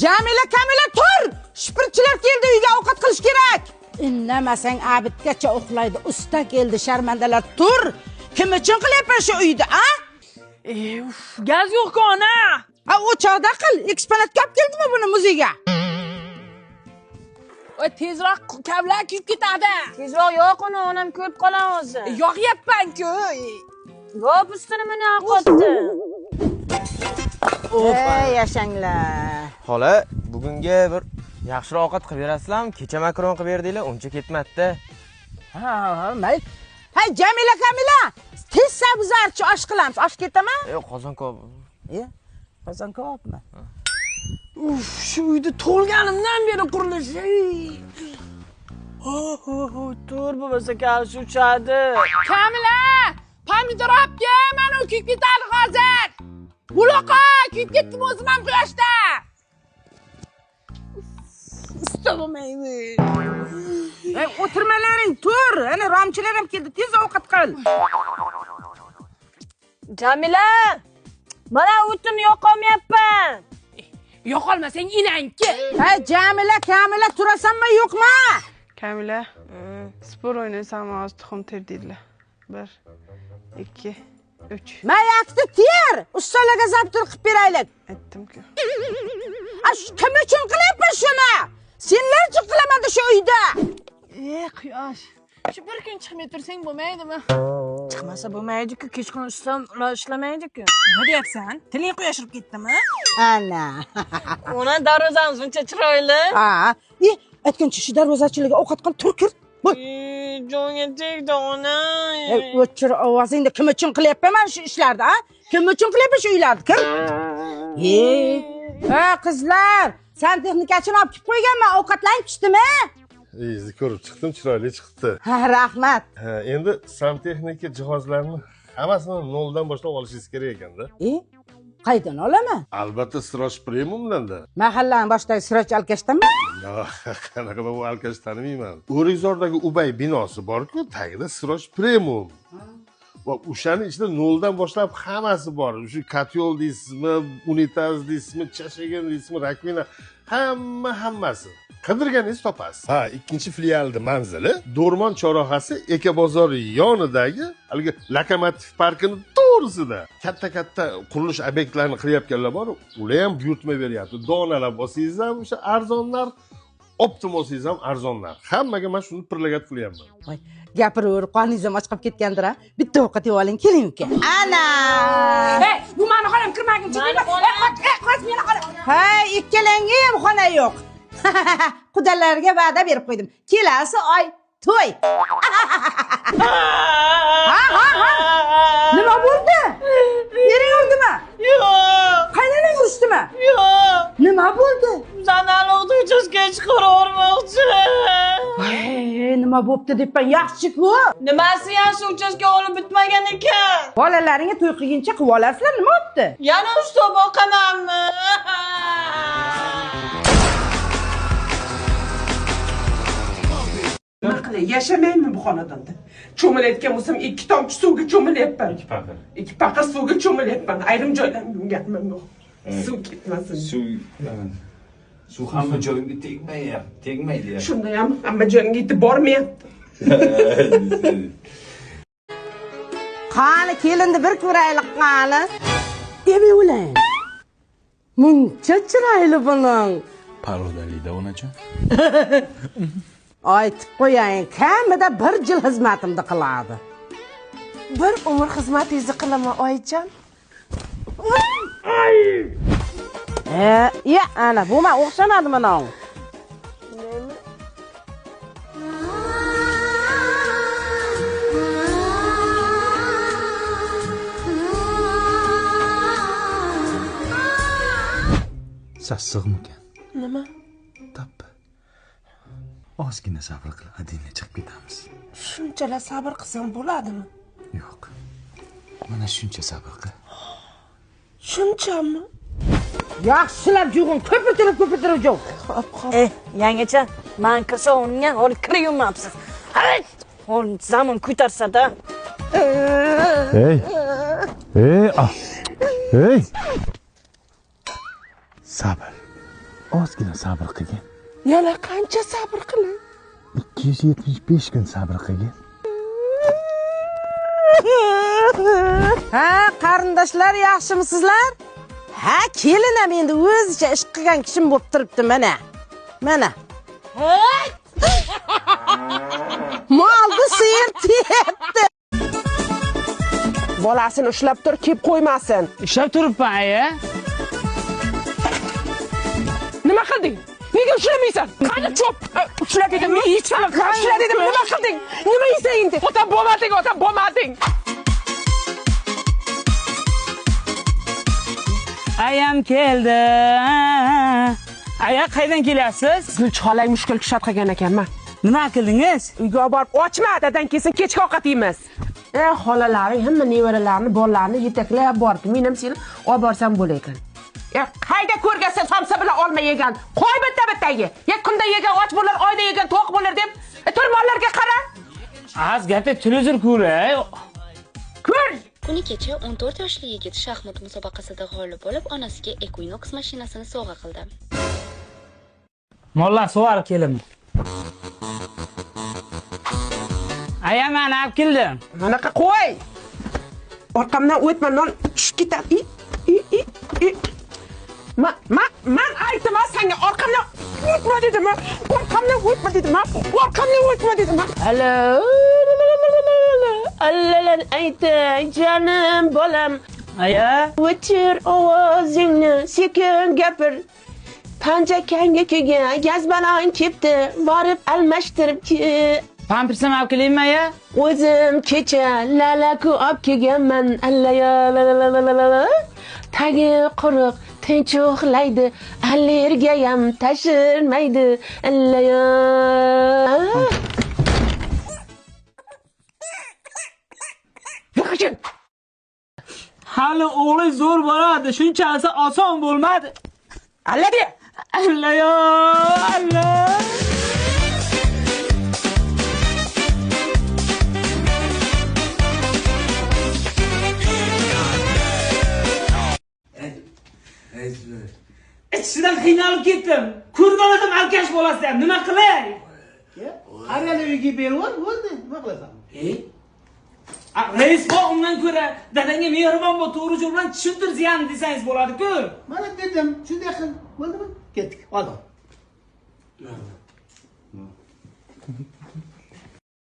Jamila, Kamila tur! Shipirchilar keldi, uyga ovqat qilish kerak. Indamasang abidgacha uxlaydi. Usta keldi, sharmandalar tur. Kim uchun qilyapsan shu uyda, a? Gaz yo'q-ku ona. Ha, o'choqda qil. Eksponatga olib keldimi buni muzeyga? Voy, tezroq kablar kuyib ketadi. Tezroq yo'q uni, onam ko'rib qolamiz. Yo'qyapman-ku. Voy, ustini meni yo'qotdi. Ey, yashanglar. Xola, bugunga bir yaxshiroq ovqat qilib berasizlarmi? Kecha makaron qilib berdinglar, uncha ketmadi-da. Ha, mayli. Hay, Jamila, Kamila, tez sabzarchi osh qilamiz. Osh ketaman? Yo'q, qozon ko'p. Qozon kopmi? Shu uyda tug'ilganimdan beri qurilishi. Tur bo'lmasa kalshi uchadi. Kamila, pomidor olib kel, mana u kuyib ketadi hozir. Buloqa, kuyib ketdim o'zim ham quyoshda. Istamaydi. Ey, o'tirmalaring, tur. Ana romchilar ham keldi, tez ovqat qil. Jamila, mana o'tini yoqolmayapman. Yo'qolmasang inangki. Hey, Jamila, Kamila, turasanmi, yo'qmi? Kamila, spor o'ynaysanmi, hozir tuxum ter deydilar. 1, 2, 3. Mayakni ter. Ustalarga zabtur qilib beraylik. Aytdim-ku. Kim uchun qilyapsan shuni? Senlar uchun qilaman shu uyda. Quyosh. Shu bir kun chiqmay tursang bo'lmaydimi? Chiqmasa bo'lmaydi-ku, kechqurun ustam ishlamaydi-ku. Nima deyapsan? Tiling quyoshirib ketdimi? Ana. Ona darvozamiz buncha chiroyli. Ha, aytgancha shu darvozachilarga ovqat qilib tur kir. Jonga tegdi ona. O'chir ovozingni, kim uchun qilyapman men shu ishlarni, ha? Kim uchun qilyapman shu uylarni? Kim? Ha, qizlar, santexnikachini olib kelib qo'yganman, ovqatlanib pishdim-a? Izni ko'rib chiqdim, chiroyli chiqdi. Ha, rahmat. Endi santexnika jihozlarini hammasini noldan boshlab olishingiz kerak ekanda. Qaydan olaman? Albatta Srosh Premiumdan-da. Mahallani boshidagi Sroch Alkashdanmi? Yo'q, qanaqa bu Alkash tanimayman. O'rikzordagi Ubay binosi bor-ku, tagida Srosh Premium. Va o'shaning ichida noldan boshlab hammasi bor. Shu katyol deysizmi, unitaz deysizmi, chashagan deysizmi, rakvina, hammasi. Qidirganingiz topasiz. Ha, ikkinchi filialda manzili Do'rmon chorrahasi Ekobozor yonidagi haligi lokomotiv parkini to'g'risida. Katta qurilish obyektlarini qilyapganlar bor, ular ham buyurtma beryapti. Donalab olsangiz ham o'sha arzon narx, optim olsangiz ham arzon narx. Hammaga men shuni pirlagat qilyapman. Voy, gapiraverib qoningiz ham ochqab ketgandir-a? Bitta ovqat yeb oling, keling uka. Ana! Hey, bu meni xolam kirmaguncha. Qoch meni xolam. Hay, ikkalangga ham xona yo'q. Qudalarga va'da berib qo'ydim. Kelasi oy to'y. Ha. Nima bo'ldi? Ering urdimi? Yo'q. Qaynonang urishdimi? Yo'q. Nima bo'ldi? Zanaloqni uchasga chiqarmoqchi. Ey, nima bo'pti debman, yaxshi-ku. Nimasi yaxshi, uchasga olib bitmagan ekan. Bolalaringga to'y qilguncha qilib olasizlar, nima bo'pti? Yana usta boqamanmi? Yashamayman bu xonadonda. Cho'milayotgan bo'lsam 2 tomchi suvga cho'milayapman. 2 paqir suvga cho'milayapman. Ayrim joylarga ungatman yo'q. Suv ketmasin. Suv hamma joyimga tegmaydi. Shunda ham hamma joyimga yetib bormayapti. Qani kelinni bir ko'raylik qani. Emi ulang. Muncha chiroyli bo'ling. Parodalida onajon. Aytib qo'ying, kamida 1 yil xizmatimni qiladi. Bir umr xizmatingizni qilaman, oyijon. Ya, ana bu men o'xshamadimi nong? Sassiqmikan? Nima? Tappa. Ozgina sabr qil, hadinga chiqib ketamiz. Shunchalar sabr qilsam bo'ladimi? Yo'q. Mana shuncha sabr qil. Shunchami? Yaxshilab jug'in, ko'pirtirib jug'. Yangicha, men kirsa unga hol kiryapsiz. Hay, hol zamon ko'tarsa-da. Hey. Sabr. Ozgina sabr qilgin. Yana qancha sabr qilay? 275 kun sabr qilgin. Ha, qarindoshlar, yaxshimisizlar? Ha, kelinam endi o'zicha ish qilgan kishim bo'lib turibdi mana. Mana. Molni sir tiyapti. Bolasini ushlab tur, kelib qo'ymasin. Ishlab turibman, aya. Nima qilding? Nega ushlamaysan? Qani cho'p? Ushla dedim, men hech qanaqa ushla dedim. Nima qilding? Nima yeysan endi? Ota bo'lmading. Ayam keldi. Aya, qaydan kelyapsiz? Gulchi xolay mushkul kishat qilgan ekanman. Nima qildingiz? Uyga borib ochma, dadan kelsin kechki ovqat yeymiz. Xolalaring hamma nevaralarini, bolalarni yetaklab bordi. Men ham seni olib borsam bo'lar ekan. Qayda ko'rgansan somsa bilan olma yegan. Qo'y bitta-bittaga. Kunda yegan och bo'lar, oyda yegan to'q bo'lar deb. Turmonlarga qara. Az gapda televizor ko'ray. Ko'r. Kuni kecha 14 yoshli yigit shaxmat musobaqasida g'olib bo'lib, onasiga Equinox mashinasini sovg'a qildi. Mollar sug'arib kelaman. Aya, men olib keldim. Manaqa qo'y. Orqamdan o'tma, non tushib ketadi. Man aytdim senga orqamdan o'tma dedim. Orqamdan o'tma dedim. Alo. Allalar aytay jonim bolam. Aya, O'chir ovozingni, sekin gapir. Panjakanga kelgan gazbalan kepti, borib almashtirib ki. pampersni olib kelaymi, aya? O'zim kecha lalaku olib kelganman. Allaya la. Tagi quruq, tinch uxlaydi, allergiyam tashirmaydi. Allaya. Hali o'g'li zo'r boradi, shunchasi oson bo'lmadi. Alladi. Allayo, Allah. Ichishdan qiynalib ketdim. Ko'rganadim alkash bolasidan. Nima qilay? Qariyani uyga berib bo'ldi. Nima qilasan? Reis bor, undan ko'ra dadangga mehribon bo'l, to'g'ri yo'l bilan tushuntirsan desangiz bo'ladi-ku. Mana dedim, shunday qil. Bo'ldimi? Ketdik. Oldi.